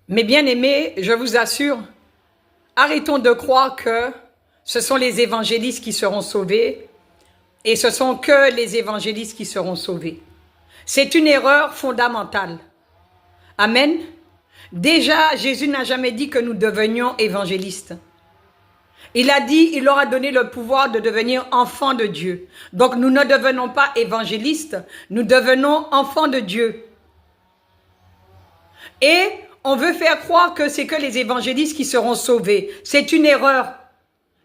Mes bien-aimés, je vous assure, arrêtons de croire que ce sont les évangélistes qui seront sauvés et ce sont que les évangélistes qui seront sauvés. C'est une erreur fondamentale. Amen. Déjà, Jésus n'a jamais dit que nous devenions évangélistes. Il a dit, il leur a donné le pouvoir de devenir enfants de Dieu. Donc nous ne devenons pas évangélistes, nous devenons enfants de Dieu. Et on veut faire croire que c'est que les évangélistes qui seront sauvés. C'est une erreur.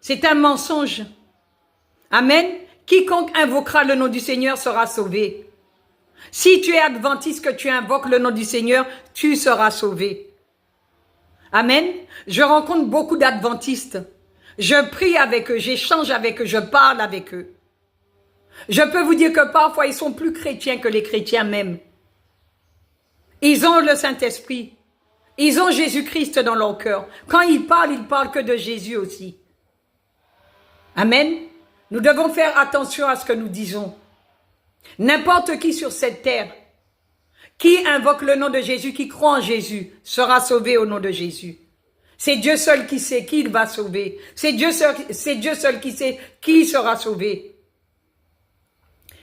C'est un mensonge. Amen. Quiconque invoquera le nom du Seigneur sera sauvé. Si tu es adventiste, que tu invoques le nom du Seigneur, tu seras sauvé. Amen. Je rencontre beaucoup d'adventistes. Je prie avec eux, j'échange avec eux, je parle avec eux. Je peux vous dire que parfois, ils sont plus chrétiens que les chrétiens même. Ils ont le Saint-Esprit. Ils ont Jésus-Christ dans leur cœur. Quand ils parlent que de Jésus aussi. Amen. Nous devons faire attention à ce que nous disons. N'importe qui sur cette terre qui invoque le nom de Jésus, qui croit en Jésus, sera sauvé au nom de Jésus. C'est Dieu seul qui sait qui il va sauver. C'est Dieu seul qui sait qui sera sauvé.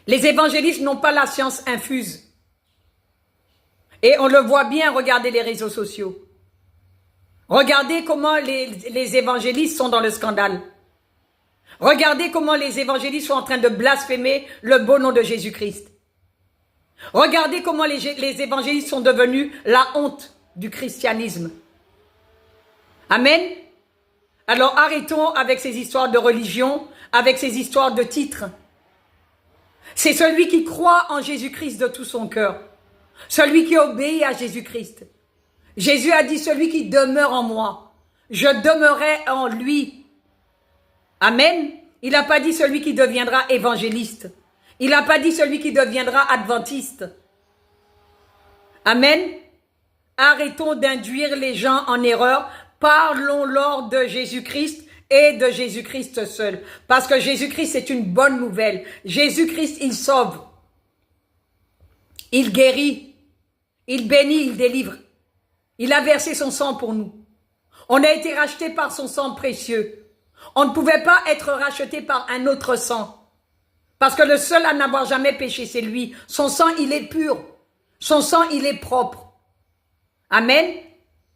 Les évangélistes n'ont pas la science infuse. Et on le voit bien, regardez les réseaux sociaux. Regardez comment les évangélistes sont dans le scandale. Regardez comment les évangélistes sont en train de blasphémer le beau nom de Jésus-Christ. Regardez comment les évangélistes sont devenus la honte du christianisme. Amen. Alors arrêtons avec ces histoires de religion, avec ces histoires de titres. C'est celui qui croit en Jésus-Christ de tout son cœur. Celui qui obéit à Jésus-Christ. Jésus a dit, celui qui demeure en moi, je demeurerai en lui. Amen. Il n'a pas dit celui qui deviendra évangéliste. Il n'a pas dit celui qui deviendra adventiste. Amen. Arrêtons d'induire les gens en erreur. Parlons-leur de Jésus-Christ et de Jésus-Christ seul. Parce que Jésus-Christ, c'est une bonne nouvelle. Jésus-Christ, il sauve. Il guérit. Il bénit, il délivre. Il a versé son sang pour nous. On a été racheté par son sang précieux. On ne pouvait pas être racheté par un autre sang. Parce que le seul à n'avoir jamais péché, c'est lui. Son sang, il est pur. Son sang, il est propre. Amen.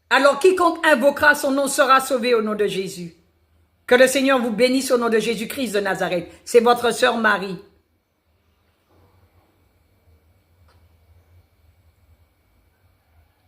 Alors quiconque invoquera son nom sera sauvé au nom de Jésus. Que le Seigneur vous bénisse au nom de Jésus-Christ de Nazareth. C'est votre sœur Marie.